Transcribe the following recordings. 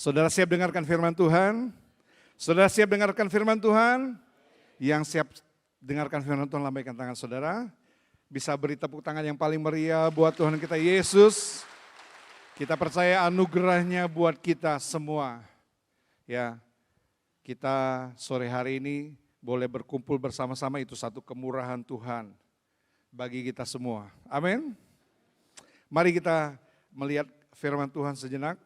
Saudara siap dengarkan firman Tuhan? Saudara siap dengarkan firman Tuhan? Yang siap dengarkan firman Tuhan, lambaikan tangan saudara. Bisa beri tepuk tangan yang paling meriah buat Tuhan kita Yesus. Kita percaya anugerahnya buat kita semua. Ya, kita sore hari ini boleh berkumpul bersama-sama, itu satu kemurahan Tuhan bagi kita semua. Amin. Mari kita melihat firman Tuhan sejenak.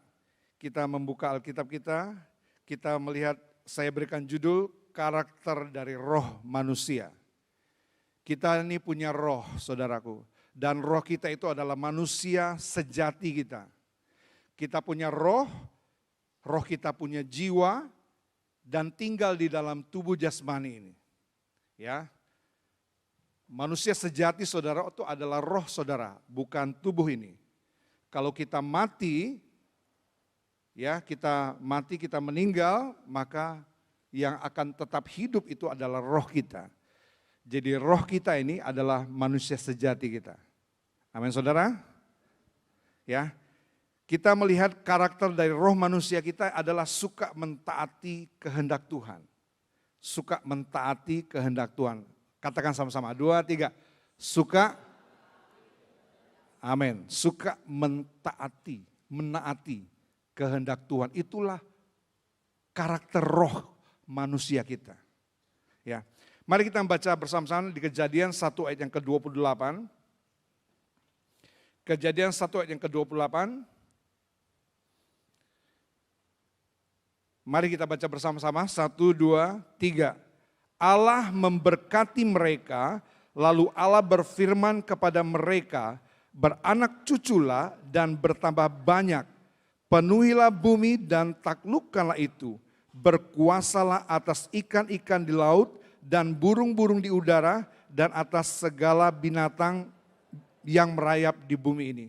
Kita membuka Alkitab kita melihat, saya berikan judul karakter dari roh manusia. Kita ini punya roh, saudaraku, dan roh kita itu adalah manusia sejati kita. Kita punya roh kita punya jiwa dan tinggal di dalam tubuh jasmani ini. Ya. Manusia sejati saudara itu adalah roh saudara, bukan tubuh ini. Kalau kita mati, kita meninggal, maka yang akan tetap hidup itu adalah roh kita. Jadi roh kita ini adalah manusia sejati kita. Amin saudara? Ya. Kita melihat karakter dari roh manusia kita adalah suka mentaati kehendak Tuhan. Suka mentaati kehendak Tuhan. Katakan sama-sama, 2, 3. Suka, amin. Suka menaati kehendak Tuhan. Itulah karakter roh manusia kita. Ya. Mari kita membaca bersama-sama di Kejadian 1 ayat yang ke-28. Kejadian 1 ayat yang ke-28. Mari kita baca bersama-sama, 1, 2, 3. Allah memberkati mereka, lalu Allah berfirman kepada mereka, beranak cuculah dan bertambah banyak, penuhilah bumi dan taklukkanlah itu, berkuasalah atas ikan-ikan di laut dan burung-burung di udara dan atas segala binatang yang merayap di bumi ini.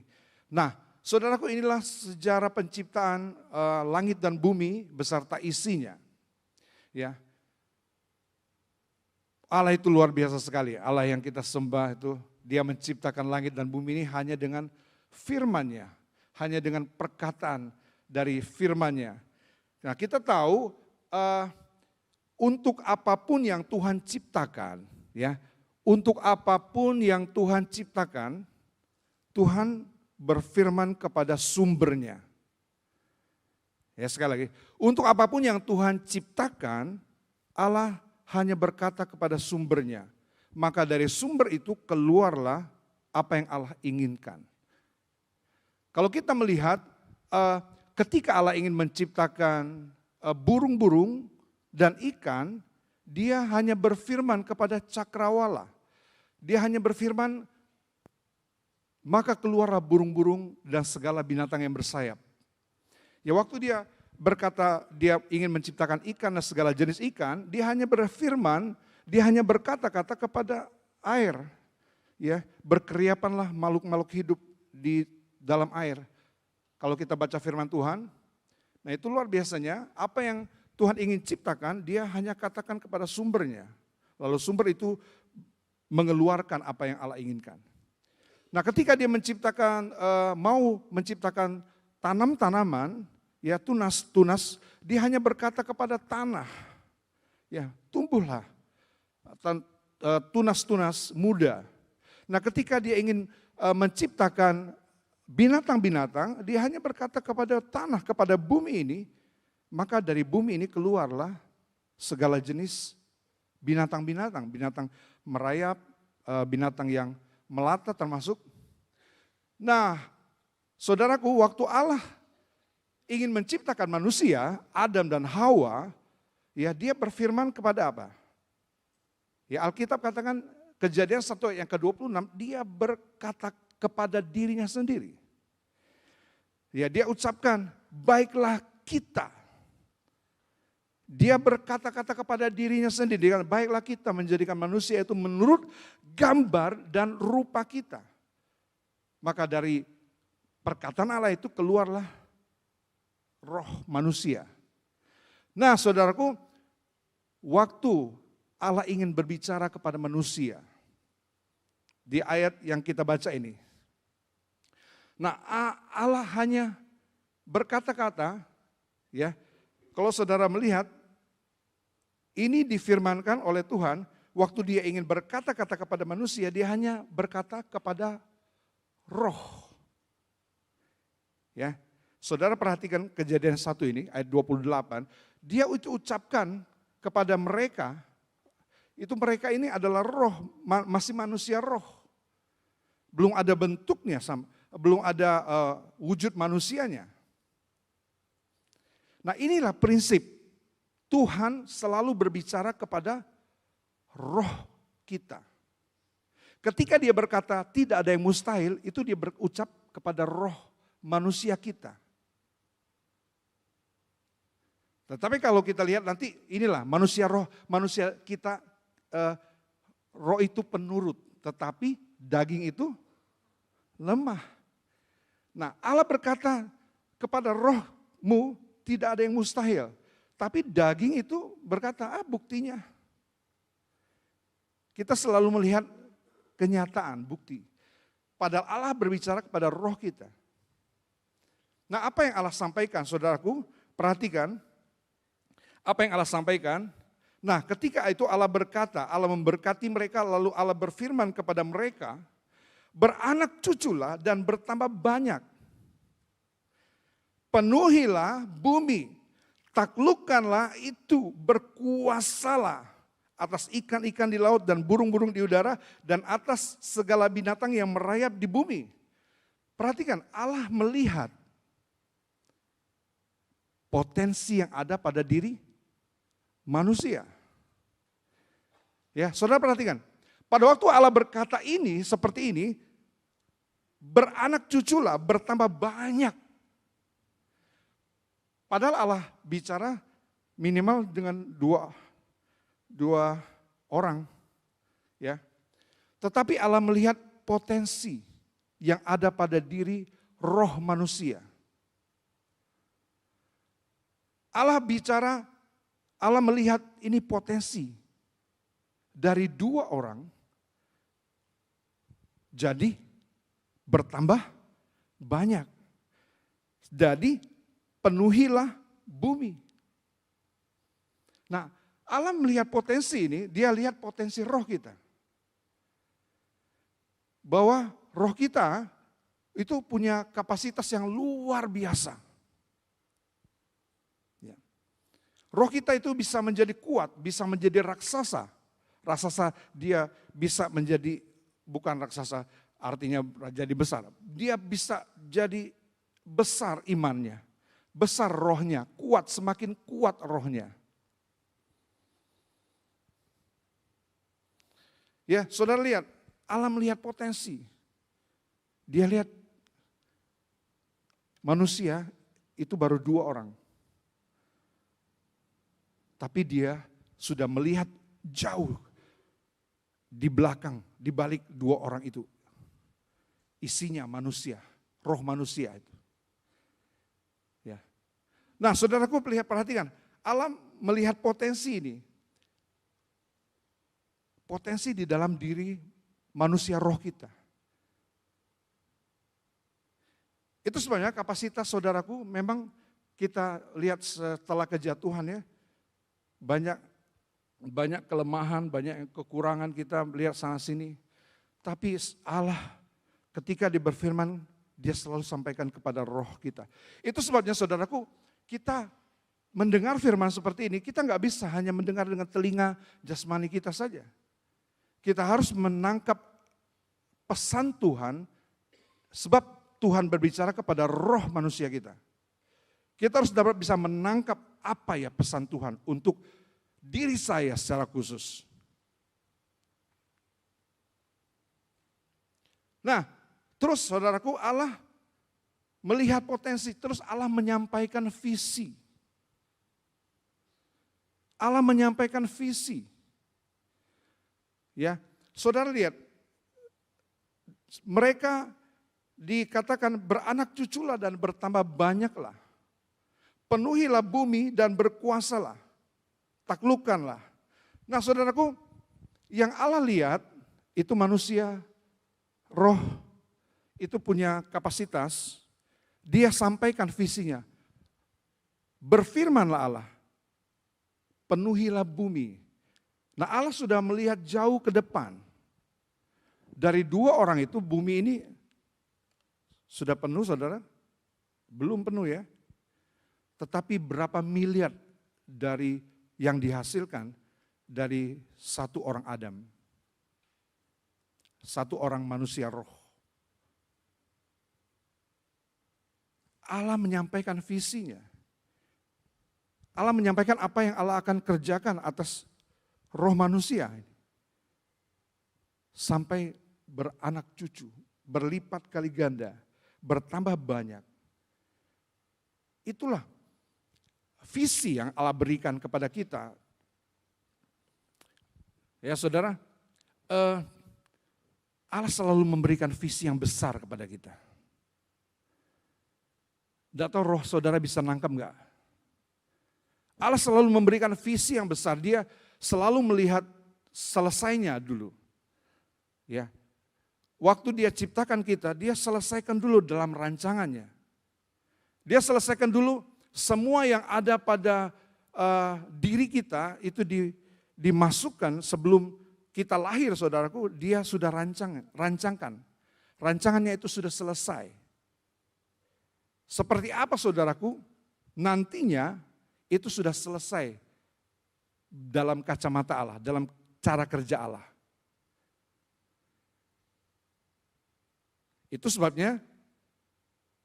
Nah, saudaraku, inilah sejarah penciptaan langit dan bumi beserta isinya. Ya. Allah itu luar biasa sekali. Allah yang kita sembah itu, Dia menciptakan langit dan bumi ini hanya dengan firman-Nya, hanya dengan perkataan dari firman-Nya. Nah, kita tahu untuk apapun yang Tuhan ciptakan, ya, untuk apapun yang Tuhan ciptakan, Tuhan berfirman kepada sumbernya. Ya, sekali lagi, untuk apapun yang Tuhan ciptakan, Allah hanya berkata kepada sumbernya. Maka dari sumber itu keluarlah apa yang Allah inginkan. Kalau kita melihat ketika Allah ingin menciptakan burung-burung dan ikan, Dia hanya berfirman kepada cakrawala. Dia hanya berfirman, maka keluarlah burung-burung dan segala binatang yang bersayap. Ya, waktu Dia berkata Dia ingin menciptakan ikan dan segala jenis ikan, Dia hanya berfirman, Dia hanya berkata-kata kepada air. Ya, berkeriapanlah makhluk-makhluk hidup di dalam air. Kalau kita baca firman Tuhan, nah itu luar biasanya, apa yang Tuhan ingin ciptakan, Dia hanya katakan kepada sumbernya. Lalu sumber itu mengeluarkan apa yang Allah inginkan. Nah, ketika Dia menciptakan, mau menciptakan tanam-tanaman, ya tunas-tunas, Dia hanya berkata kepada tanah, ya tumbuhlah tunas-tunas muda. Nah, ketika Dia ingin menciptakan binatang-binatang, Dia hanya berkata kepada tanah, kepada bumi ini, maka dari bumi ini keluarlah segala jenis binatang-binatang, binatang merayap, binatang yang melata termasuk. Nah, saudaraku, waktu Allah ingin menciptakan manusia, Adam dan Hawa, ya Dia berfirman kepada apa? Ya, Alkitab katakan Kejadian 1 ayat yang ke-26, Dia berkata kepada dirinya sendiri. Ya, Dia ucapkan, baiklah kita. Dia berkata-kata kepada dirinya sendiri, baiklah kita menjadikan manusia itu menurut gambar dan rupa kita. Maka dari perkataan Allah itu keluarlah roh manusia. Nah, saudaraku, waktu Allah ingin berbicara kepada manusia, di ayat yang kita baca ini. Nah, Allah hanya berkata-kata, Ya, kalau saudara melihat, ini difirmankan oleh Tuhan, waktu dia ingin berkata-kata kepada manusia, dia hanya berkata kepada roh. Ya, saudara perhatikan Kejadian 1 ini, ayat 28, dia ucapkan kepada mereka, itu mereka ini adalah roh, masih manusia roh. Belum ada bentuknya, belum ada wujud manusianya. Nah inilah prinsip, Tuhan selalu berbicara kepada roh kita. Ketika dia berkata tidak ada yang mustahil, itu dia berucap kepada roh manusia kita. Tetapi kalau kita lihat nanti inilah manusia kita, roh itu penurut, tetapi daging itu lemah. Nah Allah berkata kepada rohmu tidak ada yang mustahil. Tapi daging itu berkata, buktinya. Kita selalu melihat kenyataan, bukti. Padahal Allah berbicara kepada roh kita. Nah apa yang Allah sampaikan saudaraku, perhatikan. Apa yang Allah sampaikan. Nah ketika itu Allah berkata, Allah memberkati mereka lalu Allah berfirman kepada mereka, beranak cuculah dan bertambah banyak. Penuhilah bumi, taklukkanlah itu, berkuasalah atas ikan-ikan di laut dan burung-burung di udara dan atas segala binatang yang merayap di bumi. Perhatikan, Allah melihat potensi yang ada pada diri manusia. Ya, saudara perhatikan, pada waktu Allah berkata ini, seperti ini, beranak cuculah, bertambah banyak. Padahal Allah bicara minimal dengan dua orang, ya. Tetapi Allah melihat potensi yang ada pada diri roh manusia. Allah bicara, Allah melihat ini potensi dari 2 orang, jadi bertambah banyak. Jadi penuhilah bumi. Nah, Allah melihat potensi ini, dia lihat potensi roh kita. Bahwa roh kita itu punya kapasitas yang luar biasa. Ya. Roh kita itu bisa menjadi kuat, bisa menjadi raksasa. Raksasa dia bisa menjadi, bukan raksasa artinya jadi besar. Dia bisa jadi besar imannya. Besar rohnya, kuat, semakin kuat rohnya. Ya, saudara lihat, Allah melihat potensi. Dia lihat manusia itu baru 2 orang. Tapi dia sudah melihat jauh di belakang, di balik 2 orang itu. Isinya manusia, roh manusia itu. Nah saudaraku perhatikan, Allah melihat potensi ini. Potensi di dalam diri manusia roh kita. Itu sebenarnya kapasitas saudaraku, memang kita lihat setelah kejatuhan ya, banyak kelemahan, banyak kekurangan kita lihat sana sini. Tapi Allah ketika dia berfirman, dia selalu sampaikan kepada roh kita. Itu sebabnya saudaraku, kita mendengar firman seperti ini, kita nggak bisa hanya mendengar dengan telinga jasmani kita saja. Kita harus menangkap pesan Tuhan, sebab Tuhan berbicara kepada roh manusia kita. Kita harus dapat bisa menangkap apa ya pesan Tuhan untuk diri saya secara khusus. Nah, terus saudaraku, Allah melihat potensi, terus Allah menyampaikan visi. Allah menyampaikan visi. Ya, saudara lihat, mereka dikatakan beranak cuculah dan bertambah banyaklah. Penuhilah bumi dan berkuasalah. Taklukkanlah. Nah saudaraku, yang Allah lihat itu manusia, roh itu punya kapasitas. Dia sampaikan visinya. Berfirmanlah Allah, penuhilah bumi. Nah, Allah sudah melihat jauh ke depan. Dari 2 orang itu bumi ini sudah penuh, saudara? Belum penuh ya. Tetapi berapa miliar dari yang dihasilkan dari 1 orang Adam. 1 orang manusia roh. Allah menyampaikan visinya. Allah menyampaikan apa yang Allah akan kerjakan atas roh manusia. Sampai beranak cucu, berlipat kali ganda, bertambah banyak. Itulah visi yang Allah berikan kepada kita. Ya saudara, Allah selalu memberikan visi yang besar kepada kita. Tidak tahu roh saudara bisa nangkep enggak? Allah selalu memberikan visi yang besar, dia selalu melihat selesainya dulu. Ya. Waktu dia ciptakan kita, dia selesaikan dulu dalam rancangannya. Dia selesaikan dulu semua yang ada pada diri kita itu dimasukkan sebelum kita lahir, saudaraku, dia sudah rancangkan. Rancangannya itu sudah selesai. Seperti apa, saudaraku? Nantinya itu sudah selesai dalam kacamata Allah, dalam cara kerja Allah. Itu sebabnya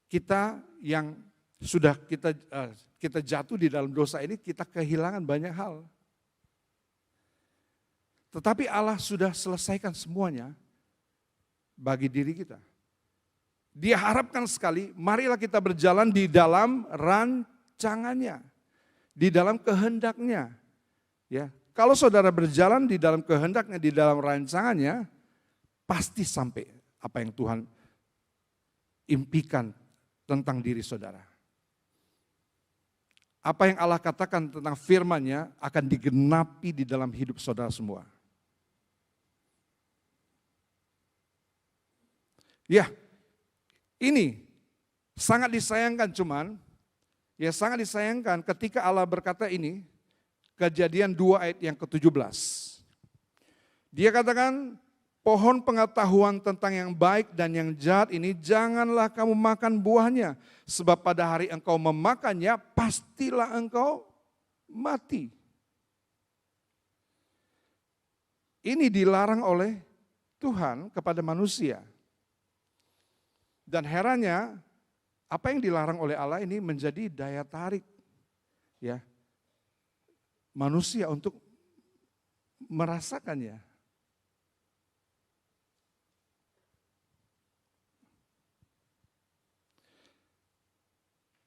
kita yang sudah kita jatuh di dalam dosa ini, kita kehilangan banyak hal. Tetapi Allah sudah selesaikan semuanya bagi diri kita. Dia harapkan sekali, marilah kita berjalan di dalam rancangannya, di dalam kehendaknya. Ya, kalau saudara berjalan di dalam kehendaknya, di dalam rancangannya, pasti sampai apa yang Tuhan impikan tentang diri saudara. Apa yang Allah katakan tentang firman-Nya akan digenapi di dalam hidup saudara semua. Ya, ini sangat disayangkan sangat disayangkan ketika Allah berkata ini, Kejadian 2 ayat yang ke-17. Dia katakan, pohon pengetahuan tentang yang baik dan yang jahat ini janganlah kamu makan buahnya. Sebab pada hari engkau memakannya, pastilah engkau mati. Ini dilarang oleh Tuhan kepada manusia. Dan herannya, apa yang dilarang oleh Allah ini menjadi daya tarik ya manusia untuk merasakannya.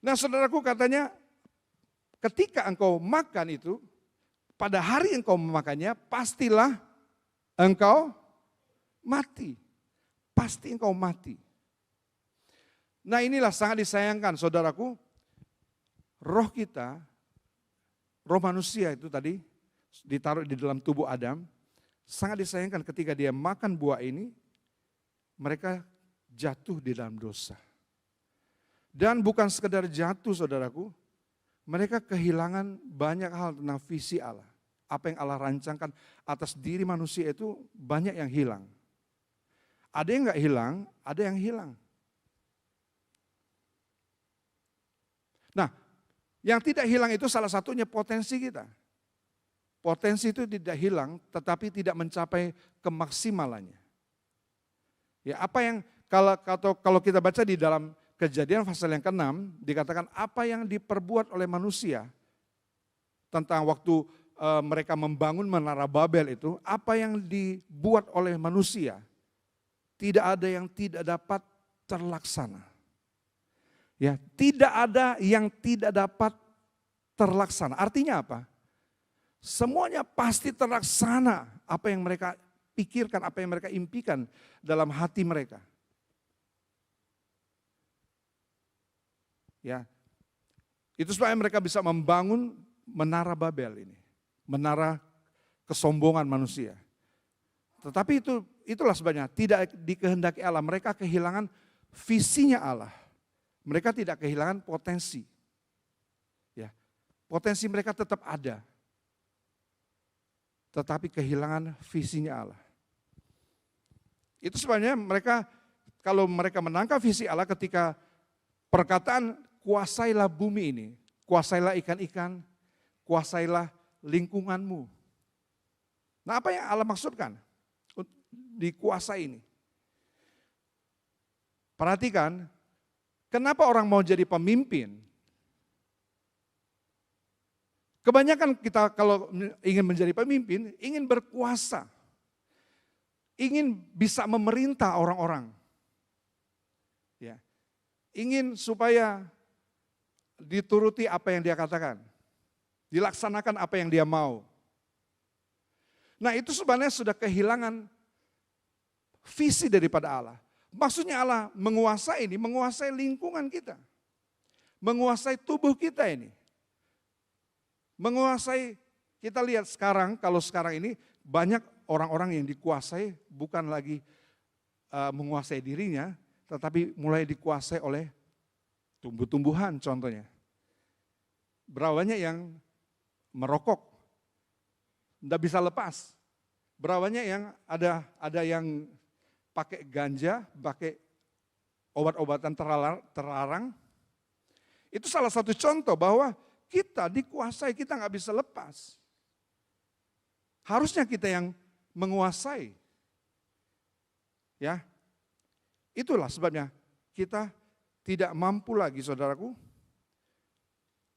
Nah, saudaraku, katanya ketika engkau makan itu, pada hari engkau memakannya, pastilah engkau mati. Pasti engkau mati. Nah, inilah sangat disayangkan, saudaraku, roh kita, roh manusia itu tadi ditaruh di dalam tubuh Adam, sangat disayangkan ketika dia makan buah ini, mereka jatuh di dalam dosa. Dan bukan sekedar jatuh, saudaraku, mereka kehilangan banyak hal tentang visi Allah. Apa yang Allah rancangkan atas diri manusia itu banyak yang hilang. Ada yang enggak hilang, ada yang hilang. Nah, yang tidak hilang itu salah satunya potensi kita. Potensi itu tidak hilang, tetapi tidak mencapai kemaksimalannya. Ya, apa yang kalau kita baca di dalam Kejadian pasal yang ke-6, dikatakan apa yang diperbuat oleh manusia tentang waktu mereka membangun Menara Babel itu, apa yang dibuat oleh manusia, tidak ada yang tidak dapat terlaksana. Ya, tidak ada yang tidak dapat terlaksana. Artinya apa? Semuanya pasti terlaksana apa yang mereka pikirkan, apa yang mereka impikan dalam hati mereka. Ya, itu sebabnya mereka bisa membangun Menara Babel ini, menara kesombongan manusia. Tetapi itulah sebabnya tidak dikehendaki Allah. Mereka kehilangan visinya Allah. Mereka tidak kehilangan potensi. Ya, Potensi mereka tetap ada. Tetapi kehilangan visinya Allah. Itu sebabnya mereka, kalau mereka menangkap visi Allah ketika perkataan kuasailah bumi ini, kuasailah ikan-ikan, kuasailah lingkunganmu. Nah, apa yang Allah maksudkan dikuasai ini? Perhatikan, kenapa orang mau jadi pemimpin? Kebanyakan kita kalau ingin menjadi pemimpin, ingin berkuasa. Ingin bisa memerintah orang-orang. Ya. Ingin supaya dituruti apa yang dia katakan. Dilaksanakan apa yang dia mau. Nah, itu sebenarnya sudah kehilangan visi daripada Allah. Maksudnya Allah menguasai ini, menguasai lingkungan kita. Menguasai tubuh kita ini. Menguasai, kita lihat sekarang, kalau sekarang ini banyak orang-orang yang dikuasai bukan lagi menguasai dirinya, tetapi mulai dikuasai oleh tumbuh-tumbuhan contohnya. Berapa banyak yang merokok, tidak bisa lepas. Berapa banyak yang ada yang pakai ganja, pakai obat-obatan terlarang. Itu salah satu contoh bahwa kita dikuasai, kita nggak bisa lepas. Harusnya kita yang menguasai. Ya, itulah sebabnya kita tidak mampu lagi, saudaraku,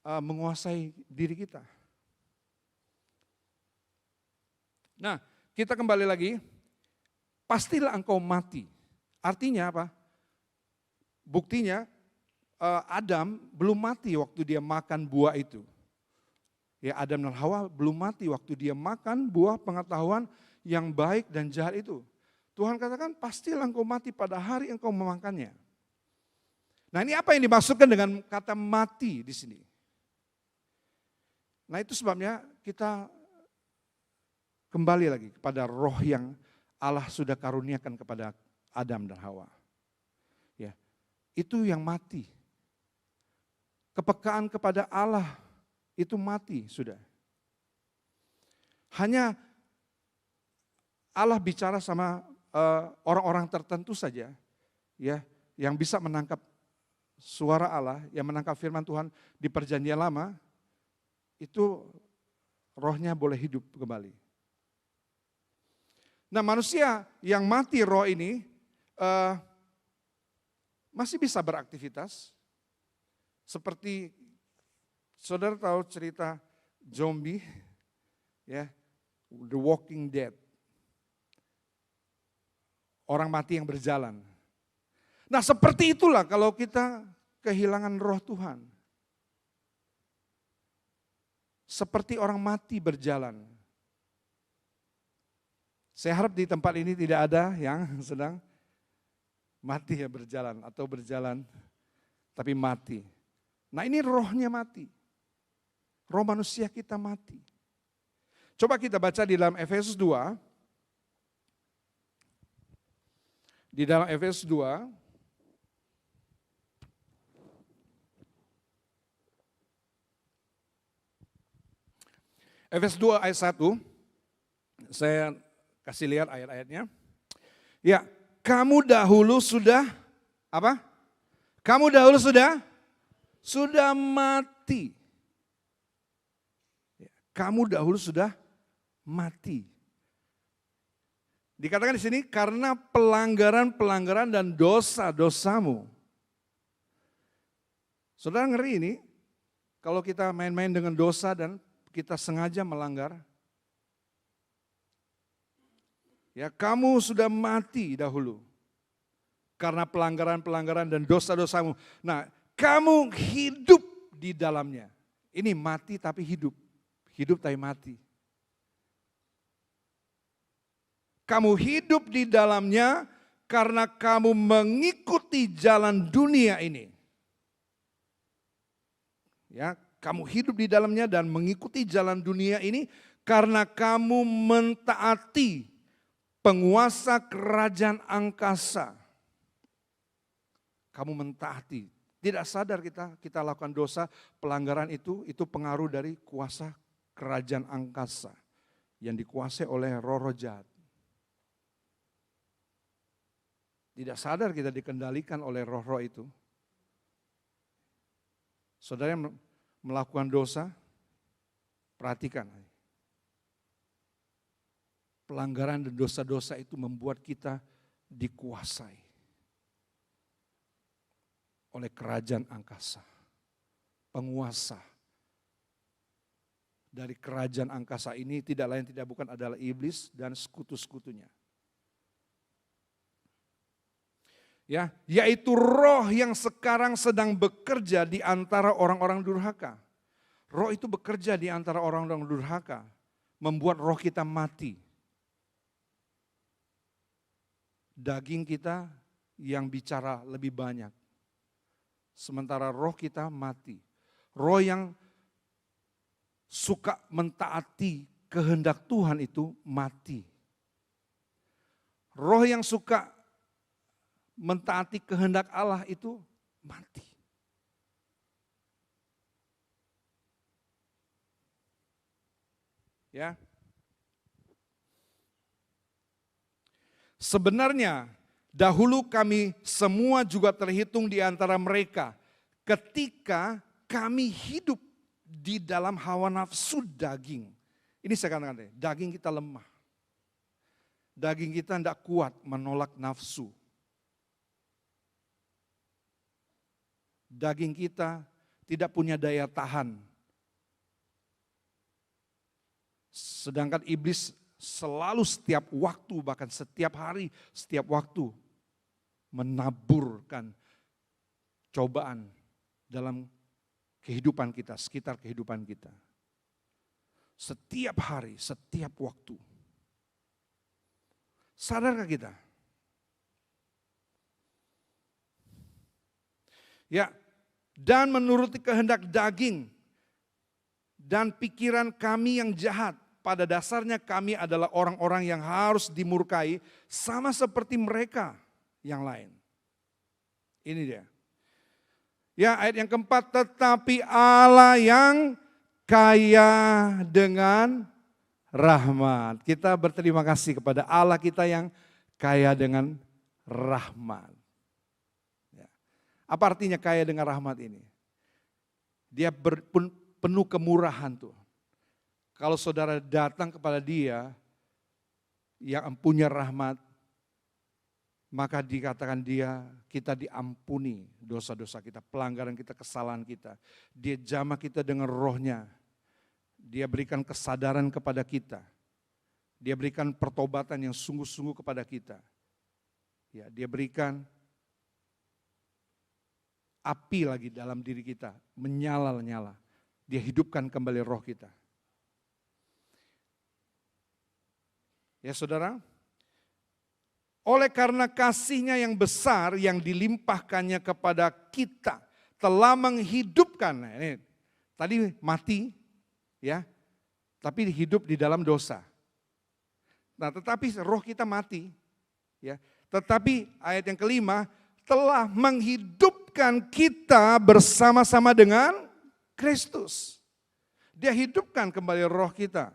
menguasai diri kita. Nah, kita kembali lagi, pastilah engkau mati. Artinya apa? Buktinya Adam belum mati waktu dia makan buah itu. Ya, Adam dan Hawa belum mati waktu dia makan buah pengetahuan yang baik dan jahat itu. Tuhan katakan pastilah engkau mati pada hari engkau memakannya. Nah, ini apa yang dimaksudkan dengan kata mati di sini? Nah, itu sebabnya kita kembali lagi kepada roh yang Allah sudah karuniakan kepada Adam dan Hawa. Ya, itu yang mati. Kepekaan kepada Allah itu mati sudah. Hanya Allah bicara sama orang-orang tertentu saja, ya, yang bisa menangkap suara Allah, yang menangkap firman Tuhan di Perjanjian Lama, itu rohnya boleh hidup kembali. Nah, manusia yang mati roh ini masih bisa beraktivitas. Seperti saudara tahu cerita zombie, ya, The Walking Dead. Orang mati yang berjalan. Nah, seperti itulah kalau kita kehilangan roh Tuhan. Seperti orang mati berjalan. Saya harap di tempat ini tidak ada yang sedang mati ya berjalan atau berjalan tapi mati. Nah, ini rohnya mati. Roh manusia kita mati. Coba kita baca di dalam Efesus 2. Di dalam Efesus 2. Efesus 2 ayat 1. Saya kasih lihat ayat-ayatnya. Ya, kamu dahulu sudah apa? Kamu dahulu sudah mati. Kamu dahulu sudah mati. Dikatakan di sini karena pelanggaran-pelanggaran dan dosa-dosamu. Saudara ngeri ini, kalau kita main-main dengan dosa dan kita sengaja melanggar. Ya, kamu sudah mati dahulu. Karena pelanggaran-pelanggaran dan dosa-dosamu. Nah, kamu hidup di dalamnya. Ini mati tapi hidup. Hidup tapi mati. Kamu hidup di dalamnya karena kamu mengikuti jalan dunia ini. Ya, kamu hidup di dalamnya dan mengikuti jalan dunia ini karena kamu mentaati penguasa kerajaan angkasa. Kamu mentaati Tidak sadar kita lakukan dosa, pelanggaran itu pengaruh dari kuasa kerajaan angkasa yang dikuasai oleh roh-roh jahat. Tidak sadar kita dikendalikan oleh roh-roh itu. Saudara yang melakukan dosa, perhatikan. Pelanggaran dan dosa-dosa itu membuat kita dikuasai oleh kerajaan angkasa. Penguasa dari kerajaan angkasa ini tidak lain tidak bukan adalah iblis dan sekutu-sekutunya. Ya, yaitu roh yang sekarang sedang bekerja di antara orang-orang durhaka. Roh itu bekerja di antara orang-orang durhaka, membuat roh kita mati. Daging kita yang bicara lebih banyak, sementara roh kita mati. Roh yang suka mentaati kehendak Tuhan itu mati. Roh yang suka mentaati kehendak Allah itu mati. Ya. Sebenarnya dahulu kami semua juga terhitung di antara mereka ketika kami hidup di dalam hawa nafsu daging. Ini saya katakan, daging kita lemah. Daging kita tidak kuat menolak nafsu. Daging kita tidak punya daya tahan. Sedangkan iblis selalu setiap waktu, bahkan setiap hari, setiap waktu menaburkan cobaan dalam kehidupan kita, sekitar kehidupan kita. Setiap hari, setiap waktu. Sadarkah kita? Ya, dan menuruti kehendak daging dan pikiran kami yang jahat. Pada dasarnya kami adalah orang-orang yang harus dimurkai sama seperti mereka yang lain. Ini dia. Ya, ayat yang keempat, tetapi Allah yang kaya dengan rahmat. Kita berterima kasih kepada Allah kita yang kaya dengan rahmat. Apa artinya kaya dengan rahmat ini? Dia penuh kemurahan tuh. Kalau saudara datang kepada dia yang punya rahmat, maka dikatakan kita diampuni dosa-dosa kita, pelanggaran kita, kesalahan kita. Dia jamah kita dengan rohnya. Dia berikan kesadaran kepada kita. Dia berikan pertobatan yang sungguh-sungguh kepada kita. Ya, dia berikan api lagi dalam diri kita, menyala-nyala. Dia hidupkan kembali roh kita. Ya saudara, oleh karena kasih-Nya yang besar yang dilimpahkannya kepada kita, telah menghidupkan, ini tadi mati, ya, tapi hidup di dalam dosa. Nah, tetapi roh kita mati, ya. Tetapi ayat yang kelima, telah menghidupkan kita bersama-sama dengan Kristus. Dia hidupkan kembali roh kita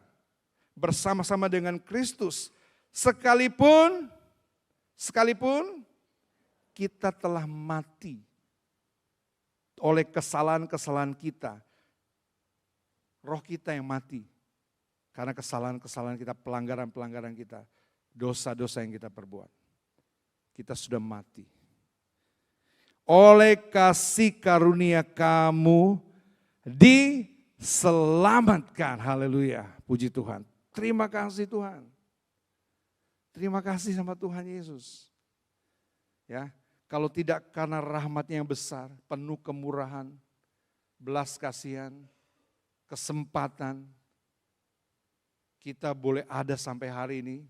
bersama-sama dengan Kristus. Sekalipun kita telah mati oleh kesalahan-kesalahan kita. Roh kita yang mati karena kesalahan-kesalahan kita, pelanggaran-pelanggaran kita, dosa-dosa yang kita perbuat. Kita sudah mati. Oleh kasih karunia kamu diselamatkan. Haleluya, puji Tuhan. Terima kasih Tuhan. Terima kasih sama Tuhan Yesus. Ya, kalau tidak karena rahmat-Nya yang besar, penuh kemurahan, belas kasihan, kesempatan, kita boleh ada sampai hari ini,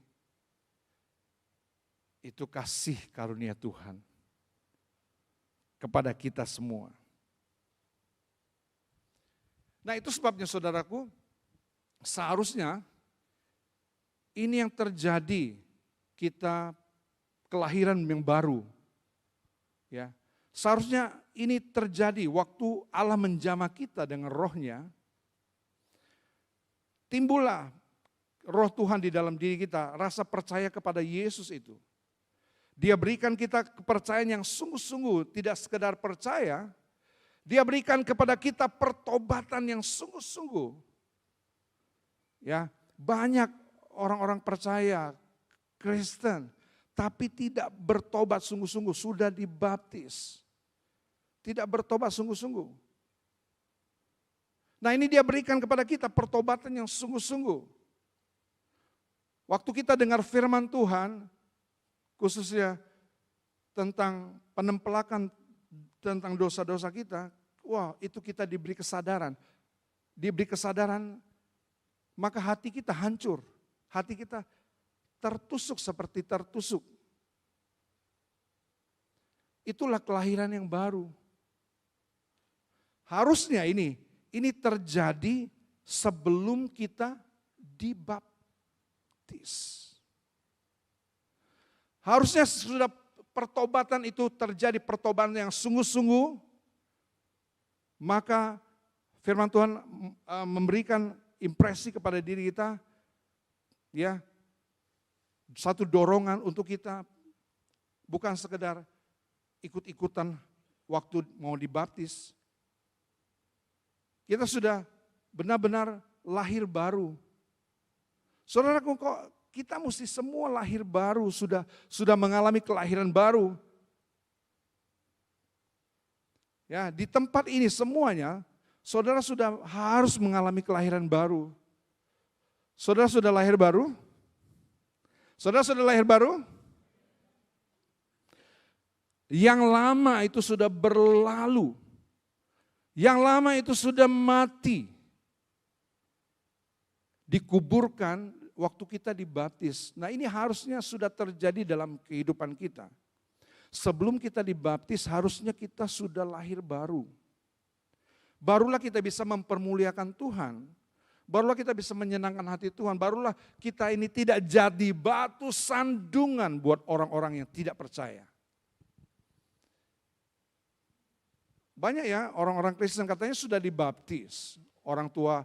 itu kasih karunia Tuhan kepada kita semua. Nah, itu sebabnya saudaraku, seharusnya ini yang terjadi, kita kelahiran yang baru. Ya, Seharusnya ini terjadi waktu Allah menjamah kita dengan rohnya. Timbullah roh Tuhan di dalam diri kita, rasa percaya kepada Yesus itu. Dia berikan kita kepercayaan yang sungguh-sungguh, tidak sekedar percaya. Dia berikan kepada kita pertobatan yang sungguh-sungguh. Ya, banyak orang-orang percaya Kristen, tapi tidak bertobat sungguh-sungguh, sudah dibaptis. Tidak bertobat sungguh-sungguh. Nah, ini dia berikan kepada kita pertobatan yang sungguh-sungguh. Waktu kita dengar firman Tuhan, khususnya tentang penempelakan tentang dosa-dosa kita, wah itu kita diberi kesadaran. Diberi kesadaran, maka hati kita hancur. Hati kita tertusuk seperti tertusuk. Itulah kelahiran yang baru. Harusnya ini terjadi sebelum kita dibaptis. Harusnya sudah pertobatan itu terjadi, pertobatan yang sungguh-sungguh, maka firman Tuhan memberikan impresi kepada diri kita, ya, satu dorongan untuk kita, bukan sekedar ikut-ikutan waktu mau dibaptis. Kita sudah benar-benar lahir baru. Saudaraku, kok kita mesti semua lahir baru, sudah mengalami kelahiran baru. Ya, di tempat ini semuanya, saudara sudah harus mengalami kelahiran baru. Saudara sudah lahir baru? Saudara sudah lahir baru? Yang lama itu sudah berlalu. Yang lama itu sudah mati. Dikuburkan waktu kita dibaptis. Nah, ini harusnya sudah terjadi dalam kehidupan kita. Sebelum kita dibaptis harusnya kita sudah lahir baru. Barulah kita bisa mempermuliakan Tuhan. Barulah kita bisa menyenangkan hati Tuhan. Barulah kita ini tidak jadi batu sandungan buat orang-orang yang tidak percaya. Banyak ya orang-orang Kristen katanya sudah dibaptis. Orang tua,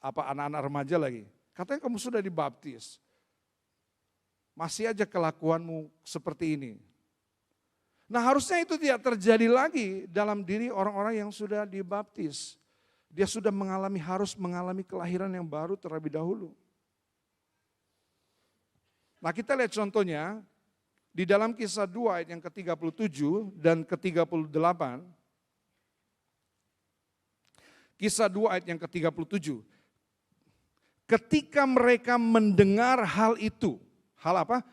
anak-anak remaja lagi. Katanya kamu sudah dibaptis. Masih aja kelakuanmu seperti ini. Nah, harusnya itu tidak terjadi lagi dalam diri orang-orang yang sudah dibaptis. Dia sudah harus mengalami kelahiran yang baru terlebih dahulu. Nah, kita lihat contohnya di dalam Kisah 2 ayat yang ke-37 dan ke-38. Kisah 2 ayat yang ke-37. Ketika mereka mendengar hal itu, hal apa?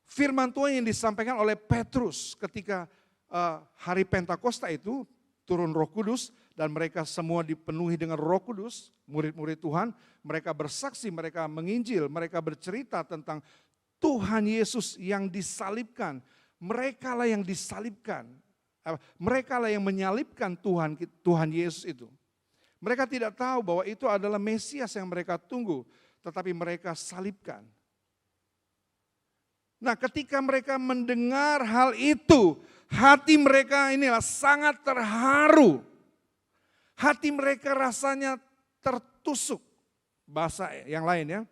Firman Tuhan yang disampaikan oleh Petrus ketika hari Pentakosta itu turun Roh Kudus dan mereka semua dipenuhi dengan Roh Kudus, murid-murid Tuhan, mereka bersaksi, mereka menginjil, mereka bercerita tentang Tuhan Yesus yang disalibkan. Mereka lah yang disalibkan, mereka lah yang menyalibkan Tuhan Yesus itu. Mereka tidak tahu bahwa itu adalah Mesias yang mereka tunggu, tetapi mereka salibkan. Nah, ketika mereka mendengar hal itu, hati mereka inilah sangat terharu. Hati mereka rasanya tertusuk. Bahasa yang lain ya.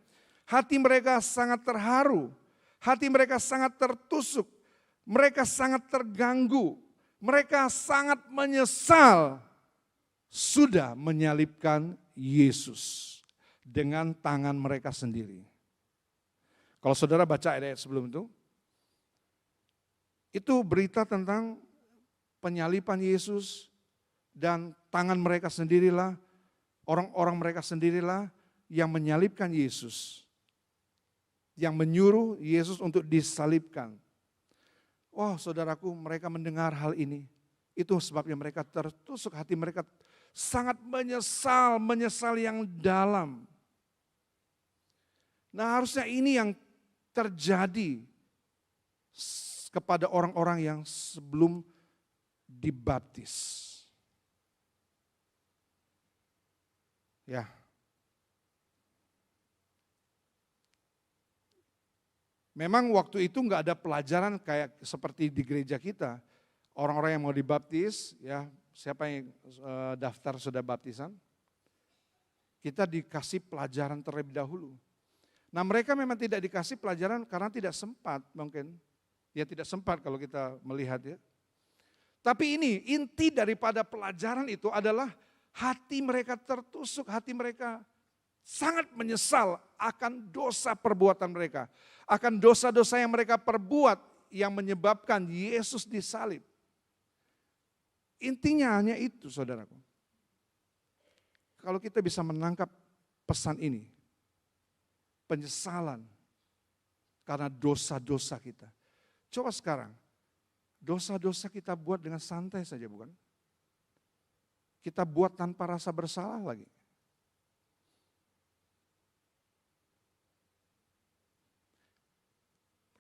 Hati mereka sangat terharu. Hati mereka sangat tertusuk. Mereka sangat terganggu. Mereka sangat menyesal. Sudah menyalibkan Yesus dengan tangan mereka sendiri. Kalau saudara baca ayat sebelum itu berita tentang penyaliban Yesus dan tangan mereka sendirilah, orang-orang mereka sendirilah yang menyalibkan Yesus. Yang menyuruh Yesus untuk disalibkan. Wah, saudaraku, mereka mendengar hal ini. Itu sebabnya mereka tertusuk, hati mereka sangat menyesal yang dalam. Nah, harusnya ini yang terjadi kepada orang-orang yang sebelum dibaptis. Ya. Memang waktu itu nggak ada pelajaran kayak seperti di gereja kita. orang-orang yang mau dibaptis, ya siapa yang daftar sudah baptisan? Kita dikasih pelajaran terlebih dahulu. Nah mereka memang tidak dikasih pelajaran karena tidak sempat mungkin. Ya tidak sempat kalau kita melihat ya. Tapi ini inti daripada pelajaran itu adalah hati mereka tertusuk, hati mereka sangat menyesal akan dosa perbuatan mereka. Akan dosa-dosa yang mereka perbuat yang menyebabkan Yesus disalib. Intinya hanya itu saudaraku. Kalau kita bisa menangkap pesan ini, penyesalan karena dosa-dosa kita. Coba sekarang, dosa-dosa kita buat dengan santai saja bukan? Kita buat tanpa rasa bersalah lagi.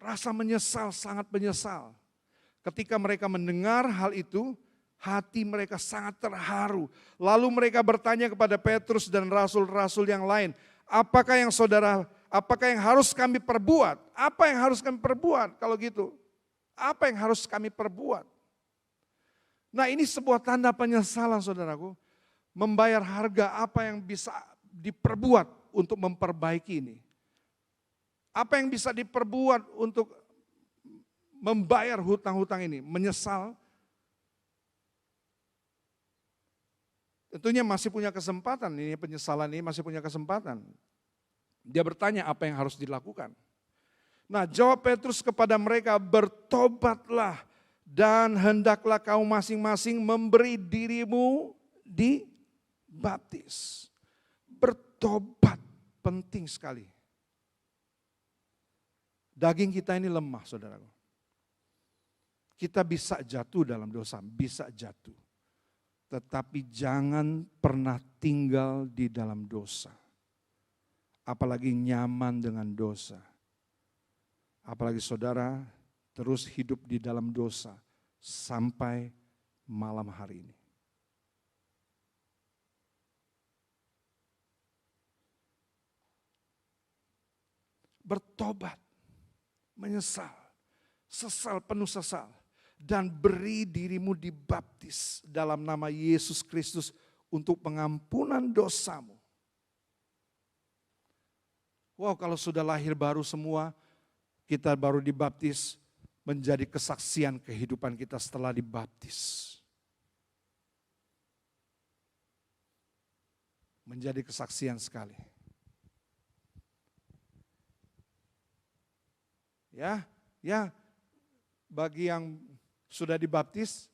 Rasa menyesal, sangat menyesal. Ketika mereka mendengar hal itu, hati mereka sangat terharu. Lalu mereka bertanya kepada Petrus dan rasul-rasul yang lain, apakah yang harus kami perbuat? Apa yang harus kami perbuat kalau gitu? Apa yang harus kami perbuat? Nah ini sebuah tanda penyesalan saudaraku. Membayar harga apa yang bisa diperbuat untuk memperbaiki ini. Apa yang bisa diperbuat untuk membayar hutang-hutang ini. Menyesal. Tentunya masih punya kesempatan, ini penyesalan ini masih punya kesempatan. Dia bertanya apa yang harus dilakukan. Nah jawab Petrus kepada mereka, bertobatlah dan hendaklah kaum masing-masing memberi dirimu dibaptis. Bertobat penting sekali. Daging kita ini lemah saudaraku. Kita bisa jatuh dalam dosa, bisa jatuh. Tetapi jangan pernah tinggal di dalam dosa. Apalagi nyaman dengan dosa. Apalagi saudara terus hidup di dalam dosa sampai malam hari ini. Bertobat, menyesal, sesal, penuh sesal. Dan beri dirimu dibaptis dalam nama Yesus Kristus untuk pengampunan dosamu. Wow, kalau sudah lahir baru semua, kita baru dibaptis, menjadi kesaksian kehidupan kita setelah dibaptis. Menjadi kesaksian sekali. Ya, bagi yang sudah dibaptis,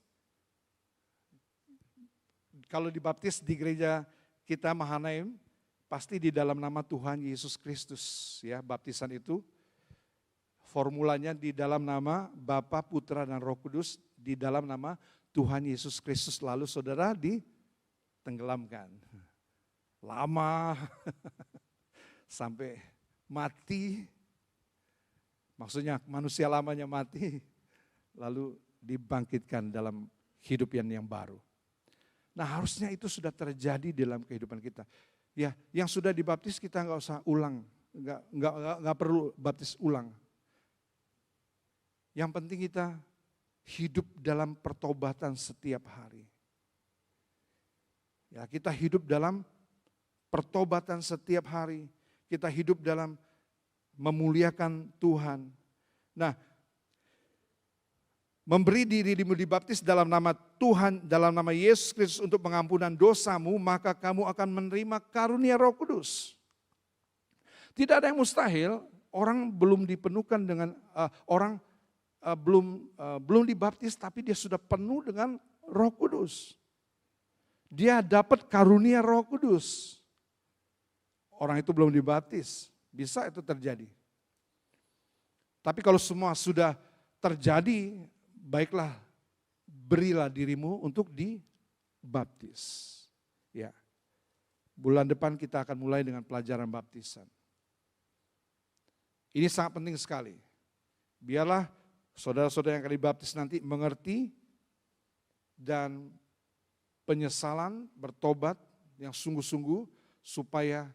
kalau dibaptis di gereja kita Mahanaim, pasti di dalam nama Tuhan Yesus Kristus. Ya, baptisan itu formulanya di dalam nama Bapa, Putra, dan Roh Kudus, di dalam nama Tuhan Yesus Kristus. Lalu saudara ditenggelamkan. Lama, sampai mati. Maksudnya manusia lamanya mati, lalu dibangkitkan dalam hidup yang baru. Nah harusnya itu sudah terjadi dalam kehidupan kita. Ya, yang sudah dibaptis kita nggak usah ulang, nggak perlu baptis ulang. Yang penting kita hidup dalam pertobatan setiap hari. Ya, kita hidup dalam pertobatan setiap hari. Kita hidup dalam memuliakan Tuhan. Nah, memberi dirimu dibaptis dalam nama Tuhan, dalam nama Yesus Kristus untuk pengampunan dosamu, maka kamu akan menerima karunia Roh Kudus. Tidak ada yang mustahil, orang belum dipenuhkan dengan belum dibaptis tapi dia sudah penuh dengan Roh Kudus. Dia dapat karunia Roh Kudus. Orang itu belum dibaptis, bisa itu terjadi. Tapi kalau semua sudah terjadi, baiklah berilah dirimu untuk dibaptis. Ya. Bulan depan kita akan mulai dengan pelajaran baptisan. Ini sangat penting sekali. Biarlah saudara-saudara yang akan dibaptis nanti mengerti dan penyesalan, bertobat yang sungguh-sungguh supaya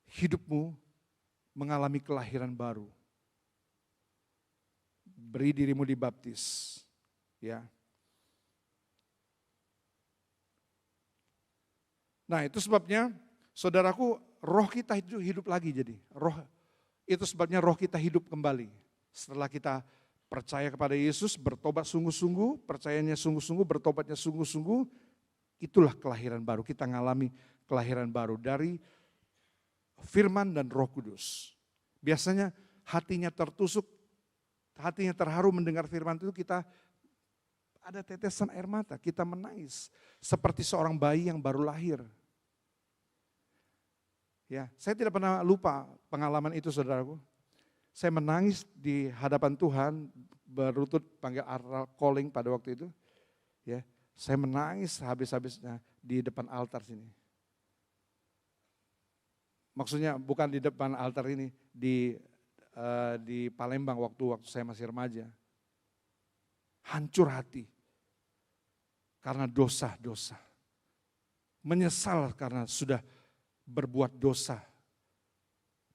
hidupmu mengalami kelahiran baru. Beri dirimu dibaptis, ya. Nah itu sebabnya saudaraku roh kita itu hidup lagi jadi. Itu sebabnya roh kita hidup kembali. Setelah kita percaya kepada Yesus, bertobat sungguh-sungguh, percayanya sungguh-sungguh, bertobatnya sungguh-sungguh, itulah kelahiran baru. Kita ngalami kelahiran baru dari firman dan Roh Kudus. Biasanya hatinya tertusuk, hatinya terharu mendengar firman itu, kita ada tetesan air mata, kita menangis. Seperti seorang bayi yang baru lahir. Ya, saya tidak pernah lupa pengalaman itu saudaraku. Saya menangis di hadapan Tuhan, berlutut panggil calling pada waktu itu. Ya, saya menangis habis-habisnya di depan altar sini. Maksudnya bukan di depan altar ini, di Palembang waktu saya masih remaja. Hancur hati karena dosa-dosa. Menyesal karena sudah berbuat dosa.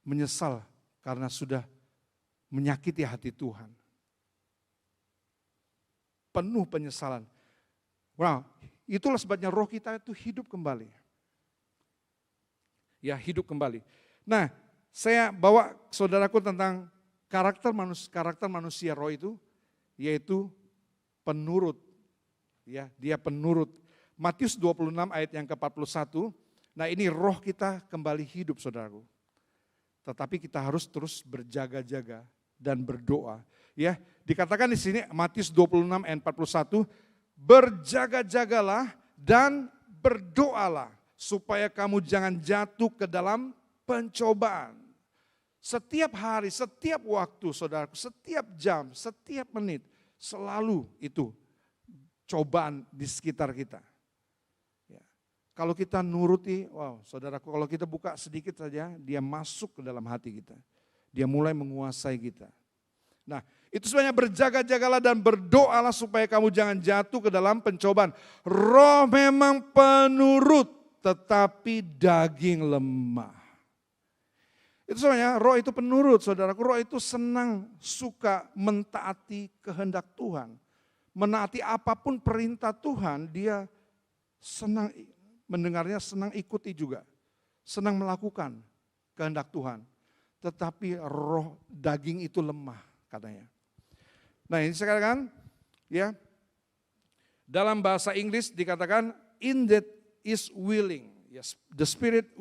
Menyesal karena sudah menyakiti hati Tuhan. Penuh penyesalan. Wow, itulah sebabnya roh kita itu hidup kembali. Ya, hidup kembali. Nah, saya bawa saudaraku tentang karakter manusia roh itu, yaitu penurut. Ya, dia penurut. Matius 26 ayat yang ke-41. Nah, ini roh kita kembali hidup, saudaraku. Tetapi kita harus terus berjaga-jaga dan berdoa. Ya, dikatakan di sini Matius 26 ayat 41, berjaga-jagalah dan berdoalah supaya kamu jangan jatuh ke dalam pencobaan. Setiap hari, setiap waktu, saudaraku, setiap jam, setiap menit, selalu itu cobaan di sekitar kita. Ya. Kalau kita nuruti, wow, saudaraku, kalau kita buka sedikit saja, dia masuk ke dalam hati kita. Dia mulai menguasai kita. Nah, itu sebenarnya berjaga-jagalah dan berdoalah supaya kamu jangan jatuh ke dalam pencobaan. Roh memang penurut, tetapi daging lemah. Itu sebenarnya roh itu penurut, saudaraku. Roh itu senang, suka mentaati kehendak Tuhan. Menaati apapun perintah Tuhan, dia senang mendengarnya, senang ikuti juga. Senang melakukan kehendak Tuhan. Tetapi roh daging itu lemah katanya. Nah ini sekarang ya, dalam bahasa Inggris dikatakan in that is willing. Yes, the spirit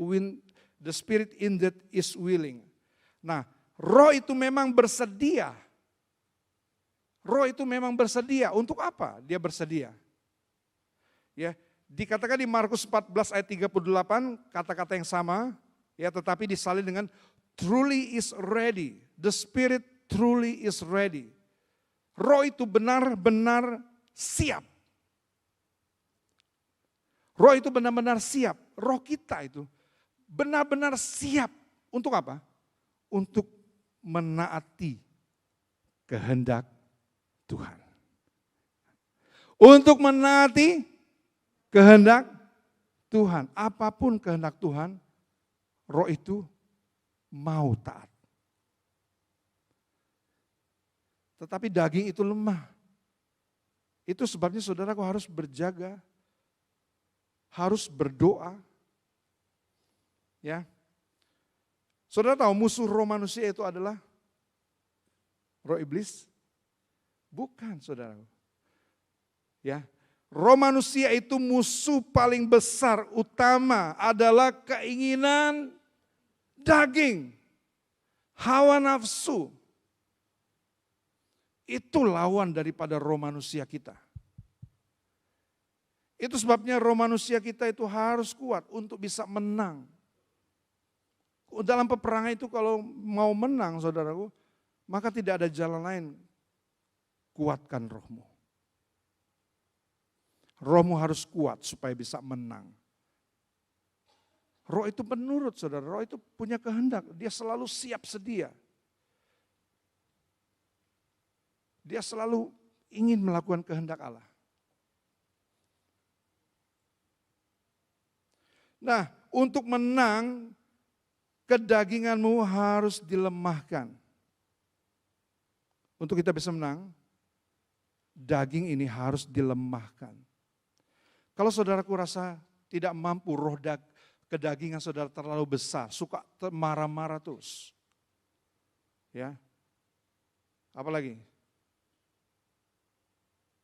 in that is willing. Nah roh itu memang bersedia. Roh itu memang bersedia. Untuk apa dia bersedia? Ya, dikatakan di Markus 14 ayat 38 kata-kata yang sama, ya, tetapi disalin dengan truly is ready. The spirit truly is ready. Roh itu benar-benar siap. Roh itu benar-benar siap. Roh kita itu benar-benar siap. Untuk apa? Untuk menaati kehendak Tuhan. Untuk menaati kehendak Tuhan. Apapun kehendak Tuhan, roh itu mau taat. Tetapi daging itu lemah. Itu sebabnya saudaraku harus berjaga, harus berdoa. Ya. Saudara tahu musuh roh manusia itu adalah roh iblis? Bukan, saudaraku. Ya, roh manusia itu musuh paling besar, utama adalah keinginan daging, hawa nafsu. Itu lawan daripada roh manusia kita. Itu sebabnya roh manusia kita itu harus kuat untuk bisa menang. Dalam peperangan itu kalau mau menang, saudaraku, maka tidak ada jalan lain. Kuatkan rohmu. Rohmu harus kuat supaya bisa menang. Roh itu penurut, saudara. Roh itu punya kehendak. Dia selalu siap sedia. Dia selalu ingin melakukan kehendak Allah. Nah, untuk menang, kedaginganmu harus dilemahkan. Untuk kita bisa menang, daging ini harus dilemahkan. Kalau saudaraku rasa tidak mampu, kedagingan saudara terlalu besar, suka marah-marah terus. Ya. Apalagi?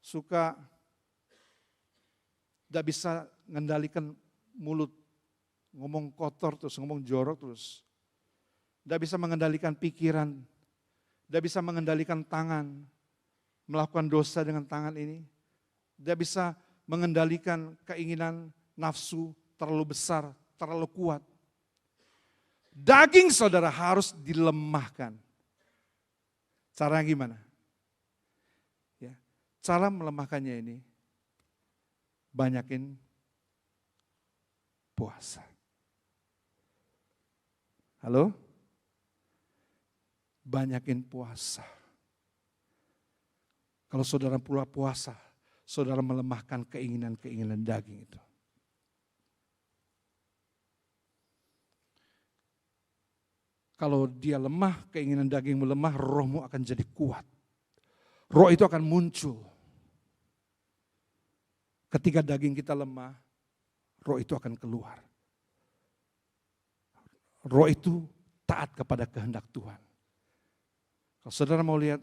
Suka tidak bisa mengendalikan mulut, ngomong kotor terus, ngomong jorok terus. Tidak bisa mengendalikan pikiran, tidak bisa mengendalikan tangan, melakukan dosa dengan tangan ini. Tidak bisa mengendalikan keinginan nafsu terlalu besar, terlalu kuat. Daging saudara harus dilemahkan. Caranya gimana? Ya, cara melemahkannya ini, banyakin puasa. Halo? Banyakin puasa. Kalau saudara pula puasa, saudara melemahkan keinginan-keinginan daging itu. Kalau dia lemah, keinginan daging melemah, rohmu akan jadi kuat. Roh itu akan muncul. Ketika daging kita lemah, roh itu akan keluar. Roh itu taat kepada kehendak Tuhan. Kalau saudara mau lihat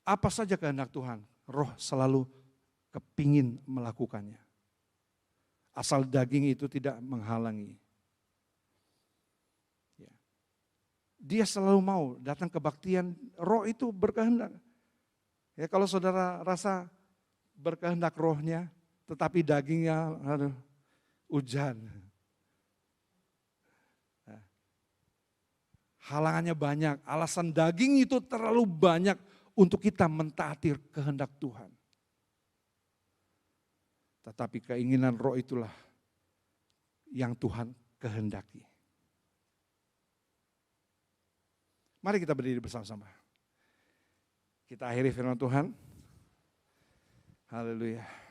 apa saja kehendak Tuhan, roh selalu kepingin melakukannya. Asal daging itu tidak menghalangi. Dia selalu mau datang kebaktian, roh itu berkehendak. Ya, kalau saudara rasa berkehendak rohnya, tetapi dagingnya hujan. Halangannya banyak, alasan daging itu terlalu banyak untuk kita mentaati kehendak Tuhan. Tetapi keinginan roh itulah yang Tuhan kehendaki. Mari kita berdiri bersama-sama. Kita akhiri firman Tuhan. Haleluya.